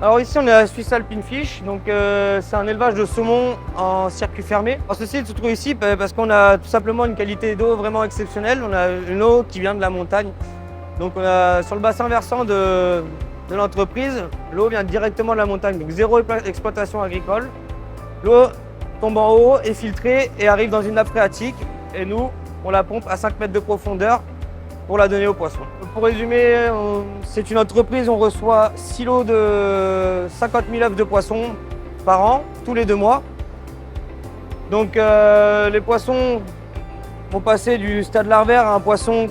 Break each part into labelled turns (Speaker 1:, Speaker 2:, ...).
Speaker 1: Alors ici on est à Swiss Alpine Fish, donc c'est un élevage de saumon en circuit fermé. Alors, ce site se trouve ici parce qu'on a tout simplement une qualité d'eau vraiment exceptionnelle. On a une eau qui vient de la montagne. Donc on a, sur le bassin versant de l'entreprise, l'eau vient directement de la montagne, donc zéro exploitation agricole. L'eau tombe en haut, est filtrée et arrive dans une nappe phréatique. Et nous, on la pompe à 5 mètres de profondeur pour la donner aux poissons. Pour résumer, c'est une entreprise, on reçoit 6 lots de 50 000 œufs de poissons par an, tous les 2 mois. Donc les poissons vont passer du stade larvaire à un poisson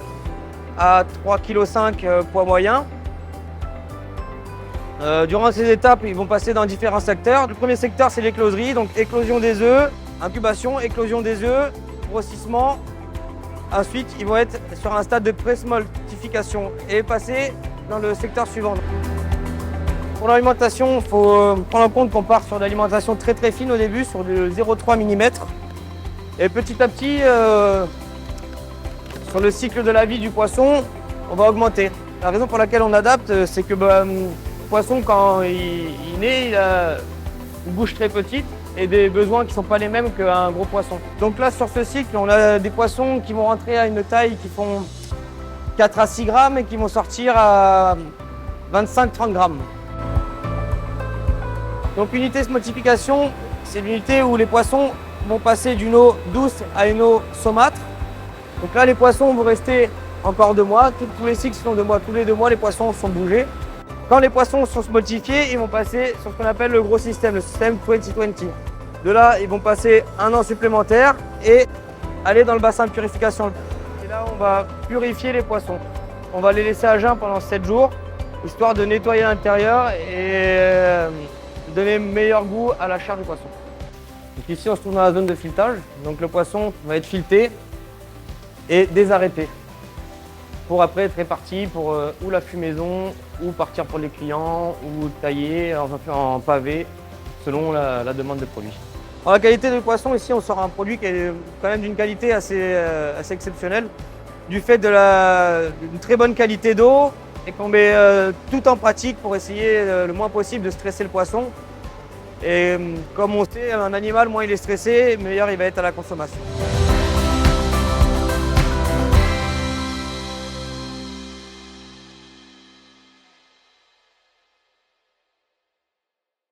Speaker 1: à 3,5 kg poids moyen. Durant ces étapes, ils vont passer dans différents secteurs. Le premier secteur, c'est l'écloserie, donc éclosion des œufs, incubation, éclosion des œufs, grossissement. Ensuite, ils vont être sur un stade de pré-smoltification et passer dans le secteur suivant. Pour l'alimentation, il faut prendre en compte qu'on part sur de l'alimentation très fine au début, sur du 0,3 mm. Et petit à petit, sur le cycle de la vie du poisson, on va augmenter. La raison pour laquelle on adapte, c'est que le poisson, quand il naît, il a une bouche très petite et des besoins qui ne sont pas les mêmes qu'un gros poisson. Donc là, sur ce cycle, on a des poissons qui vont rentrer à une taille qui font 4 à 6 grammes et qui vont sortir à 25-30 grammes. Donc l'unité smoltification, c'est l'unité où les poissons vont passer d'une eau douce à une eau saumâtre. Donc là, les poissons vont rester encore 2 mois. Tous les cycles sont 2 mois. Tous les 2 mois, les poissons sont bougés. Quand les poissons sont smoltifiés, ils vont passer sur ce qu'on appelle le gros système, le système 2020. De là, ils vont passer 1 an supplémentaire et aller dans le bassin de purification. Et là, on va purifier les poissons. On va les laisser à jeun pendant 7 jours, histoire de nettoyer l'intérieur et donner meilleur goût à la chair du poisson. Donc ici, on se trouve dans la zone de filetage. Donc le poisson va être fileté et désarrêté pour après être réparti pour ou la fumaison, ou partir pour les clients, ou tailler en pavé, selon la demande de produit. Alors, la qualité du poisson, ici on sort un produit qui est quand même d'une qualité assez exceptionnelle, du fait d'une très bonne qualité d'eau et qu'on met tout en pratique pour essayer le moins possible de stresser le poisson. Et comme on sait, un animal, moins il est stressé, meilleur il va être à la consommation.